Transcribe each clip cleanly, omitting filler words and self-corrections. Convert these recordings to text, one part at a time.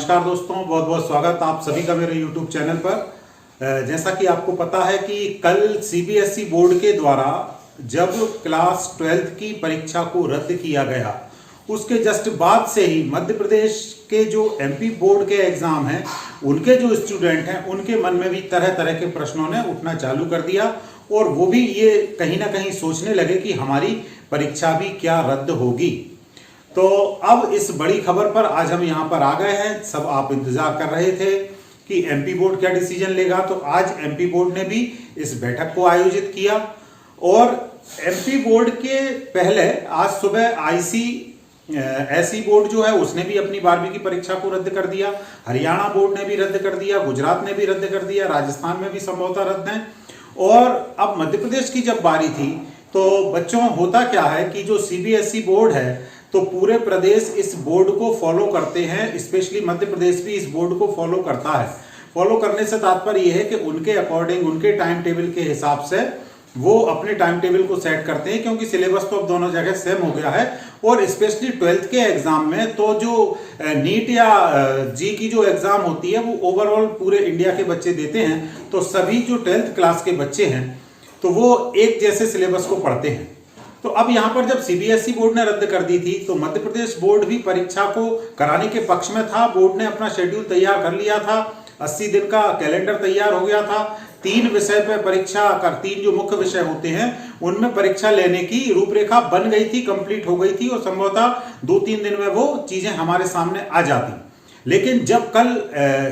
नमस्कार दोस्तों, बहुत बहुत स्वागत आप सभी का मेरे YouTube चैनल पर। जैसा कि आपको पता है कि कल CBSE बोर्ड के द्वारा जब क्लास 12th की परीक्षा को रद्द किया गया, उसके जस्ट बाद से ही मध्य प्रदेश के जो MP बोर्ड के एग्जाम हैं, उनके जो स्टूडेंट हैं, उनके मन में भी तरह तरह के प्रश्नों ने उठना चालू कर दिया और वो भी ये कहीं ना कहीं सोचने लगे कि हमारी परीक्षा भी क्या रद्द होगी। तो अब इस बड़ी खबर पर आज हम यहाँ पर आ गए हैं। सब आप इंतजार कर रहे थे कि MP बोर्ड क्या डिसीजन लेगा, तो आज MP बोर्ड ने भी इस बैठक को आयोजित किया और MP बोर्ड के पहले आज सुबह ICSE बोर्ड जो है उसने भी अपनी 12वीं की परीक्षा को रद्द कर दिया, हरियाणा बोर्ड ने भी रद्द कर दिया, गुजरात ने भी रद्द कर दिया, राजस्थान में भी संभवतः रद्द है। और अब मध्य प्रदेश की जब बारी थी तो बच्चों होता क्या है कि जो CBSE बोर्ड है तो पूरे प्रदेश इस बोर्ड को फॉलो करते हैं, स्पेशली मध्य प्रदेश भी इस बोर्ड को फॉलो करता है। फॉलो करने से तात्पर्य यह है कि उनके अकॉर्डिंग, उनके टाइम टेबल के हिसाब से वो अपने टाइम टेबल को सेट करते हैं, क्योंकि सिलेबस तो अब दोनों जगह सेम हो गया है। और स्पेशली 12th के एग्जाम में तो जो नीट या जी की जो एग्जाम होती है वो ओवरऑल पूरे इंडिया के बच्चे देते हैं, तो सभी जो 12th क्लास के बच्चे हैं तो वो एक जैसे सिलेबस को पढ़ते हैं। तो अब यहाँ पर जब CBSE बोर्ड ने रद्द कर दी थी तो मध्य प्रदेश बोर्ड भी परीक्षा को कराने के पक्ष में था। बोर्ड ने अपना शेड्यूल तैयार कर लिया था, 80 दिन का कैलेंडर तैयार हो गया था। 3 विषय पे परीक्षा कर, 3 जो मुख्य विषय होते हैं उनमें परीक्षा लेने की रूपरेखा बन गई थी, कंप्लीट हो गई थी और संभवतः 2-3 दिन में वो चीजें हमारे सामने आ जाती। लेकिन जब कल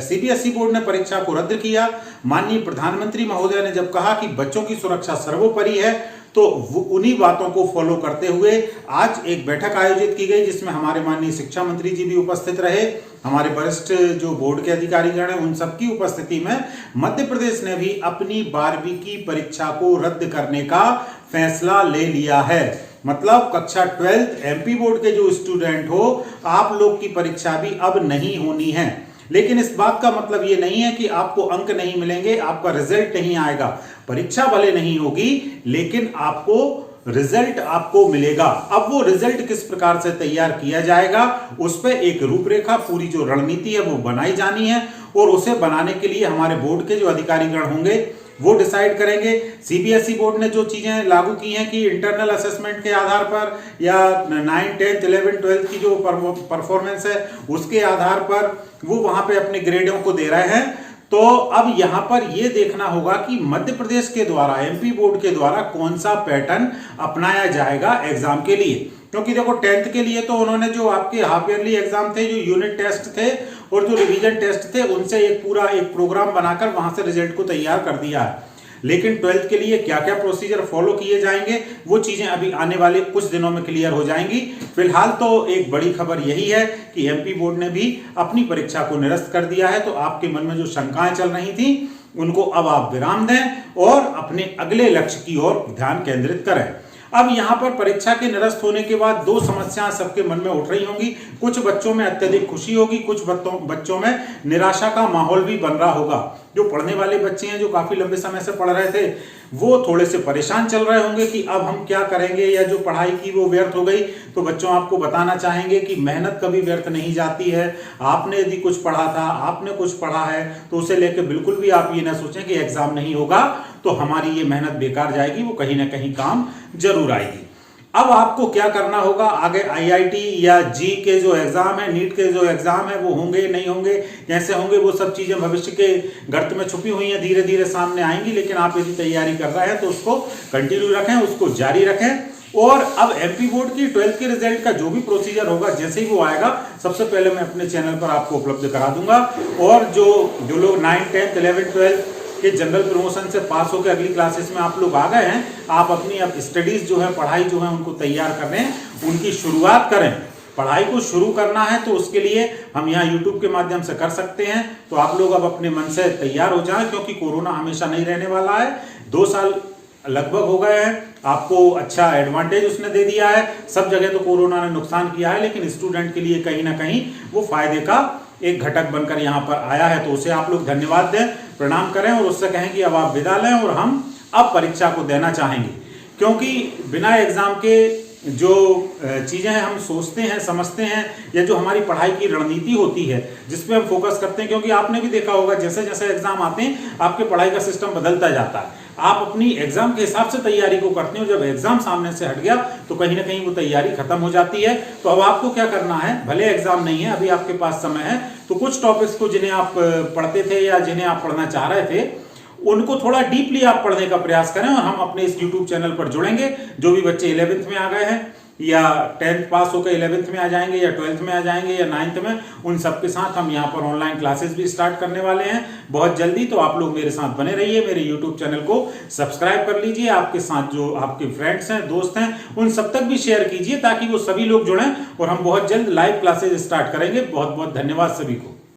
CBSE बोर्ड ने परीक्षा को रद्द किया, माननीय प्रधानमंत्री महोदय ने जब कहा कि बच्चों की सुरक्षा सर्वोपरि है, तो उन्हीं बातों को फॉलो करते हुए आज एक बैठक आयोजित की गई, जिसमें हमारे माननीय शिक्षा मंत्री जी भी उपस्थित रहे, हमारे वरिष्ठ जो बोर्ड के अधिकारीगण हैं उन सबकी उपस्थिति में मध्य प्रदेश ने भी अपनी 12वीं की परीक्षा को रद्द करने का फैसला ले लिया है। मतलब कक्षा 12th MP बोर्ड के जो स्टूडेंट हो, आप लोग की परीक्षा भी अब नहीं होनी है। लेकिन इस बात का मतलब ये नहीं है कि आपको अंक नहीं मिलेंगे, आपका रिजल्ट नहीं आएगा। परीक्षा भले नहीं होगी लेकिन आपको रिजल्ट आपको मिलेगा। अब वो रिजल्ट किस प्रकार से तैयार किया जाएगा, उस पर एक रूपरेखा, पूरी जो रणनीति है वो बनाई जानी है और उसे बनाने के लिए हमारे बोर्ड के जो अधिकारीगण होंगे वो डिसाइड करेंगे। CBSE बोर्ड ने जो चीजें लागू की हैं कि इंटरनल असेसमेंट के आधार पर या 9, 10, 11, 12 की जो परफॉर्मेंस है उसके आधार पर वो वहां पे अपने ग्रेडों को दे रहे हैं। तो अब यहां पर ये देखना होगा कि मध्य प्रदेश के द्वारा, MP बोर्ड के द्वारा कौन सा पैटर्न अपनाया जाएगा एग्जाम के लिए। क्योंकि देखो 10th के लिए तो उन्होंने जो आपके हाफ ईयरली एग्जाम थे, जो यूनिट टेस्ट थे और जो रिवीजन टेस्ट थे, उनसे एक पूरा एक प्रोग्राम बनाकर वहां से रिजल्ट को तैयार कर दिया है। लेकिन 12th के लिए क्या क्या प्रोसीजर फॉलो किए जाएंगे वो चीजें अभी आने वाले कुछ दिनों में क्लियर हो जाएंगी। फिलहाल तो एक बड़ी खबर यही है कि MP बोर्ड ने भी अपनी परीक्षा को निरस्त कर दिया है। तो आपके मन में जो शंकाएं चल रही थी उनको अब आप विराम दें और अपने अगले लक्ष्य की ओर ध्यान केंद्रित करें। अब यहाँ पर परीक्षा के निरस्त होने के बाद 2 समस्याएं सबके मन में उठ रही होंगी। कुछ बच्चों में अत्यधिक खुशी होगी, कुछ बच्चों में निराशा का माहौल भी बन रहा होगा। जो पढ़ने वाले बच्चे हैं, जो काफी लंबे समय से पढ़ रहे थे, वो थोड़े से परेशान चल रहे होंगे कि अब हम क्या करेंगे, या जो पढ़ाई की वो व्यर्थ हो गई। तो बच्चों आपको बताना चाहेंगे कि मेहनत कभी व्यर्थ नहीं जाती है। आपने यदि कुछ पढ़ा था, आपने कुछ पढ़ा है, तो उसे लेकर बिल्कुल भी आप ये ना सोचें कि एग्जाम नहीं होगा तो हमारी ये मेहनत बेकार जाएगी, वो कहीं ना कहीं काम जरूर आएगी। अब आपको क्या करना होगा, आगे IIT या जी के जो एग्जाम है, नीट के जो एग्जाम है, वो होंगे नहीं होंगे, कैसे होंगे, वो सब चीजें भविष्य के गर्त में छुपी हुई हैं, धीरे धीरे सामने आएंगी। लेकिन आप यदि तैयारी कर रहे हैं तो उसको कंटिन्यू रखें, उसको जारी रखें। और अब MP बोर्ड की 12th के रिजल्ट का जो भी प्रोसीजर होगा, जैसे ही वो आएगा सबसे पहले मैं अपने चैनल पर आपको उपलब्ध करा दूंगा। और जो लोग 9, 10, 11, 12 के जनरल प्रमोशन से पास होकर अगली क्लासेस में आप लोग आ गए हैं, आप अपनी अब स्टडीज जो है, पढ़ाई जो है उनको तैयार करें, उनकी शुरुआत करें। पढ़ाई को शुरू करना है तो उसके लिए हम यहाँ YouTube के माध्यम से कर सकते हैं। तो आप लोग अब अपने मन से तैयार हो जाएं, क्योंकि कोरोना हमेशा नहीं रहने वाला है। 2 साल लगभग हो गए हैं, आपको अच्छा एडवांटेज उसने दे दिया है। सब जगह तो कोरोना ने नुकसान किया है, लेकिन स्टूडेंट के लिए कहीं ना कहीं वो फायदे का एक घटक बनकर यहाँ पर आया है। तो उसे आप लोग धन्यवाद दें, प्रणाम करें और उससे कहें कि अब आप विदा लें और हम अब परीक्षा को देना चाहेंगे। क्योंकि बिना एग्जाम के जो चीज़ें हैं हम सोचते हैं, समझते हैं, या जो हमारी पढ़ाई की रणनीति होती है जिस पे हम फोकस करते हैं, क्योंकि आपने भी देखा होगा जैसे जैसे एग्जाम आते हैं आपके पढ़ाई का सिस्टम बदलता जाता है। आप अपनी एग्जाम के हिसाब से तैयारी को करते हो, जब एग्जाम सामने से हट गया तो कहीं ना कहीं वो तैयारी खत्म हो जाती है। तो अब आपको क्या करना है, भले एग्जाम नहीं है, अभी आपके पास समय है, तो कुछ टॉपिक्स को जिन्हें आप पढ़ते थे या जिन्हें आप पढ़ना चाह रहे थे उनको थोड़ा डीपली आप पढ़ने का प्रयास करें। और हम अपने इस YouTube चैनल पर जुड़ेंगे। जो भी बच्चे 11th में आ गए हैं या 10th पास होकर 11th में आ जाएंगे या 12th में आ जाएंगे या 9th में, उन सबके साथ हम यहाँ पर ऑनलाइन क्लासेस भी स्टार्ट करने वाले हैं बहुत जल्दी। तो आप लोग मेरे साथ बने रहिए, मेरे YouTube चैनल को सब्सक्राइब कर लीजिए, आपके साथ जो आपके फ्रेंड्स हैं, दोस्त हैं, उन सब तक भी शेयर कीजिए ताकि वो सभी लोग जुड़ें और हम बहुत जल्द लाइव क्लासेज स्टार्ट करेंगे। बहुत बहुत धन्यवाद सभी को।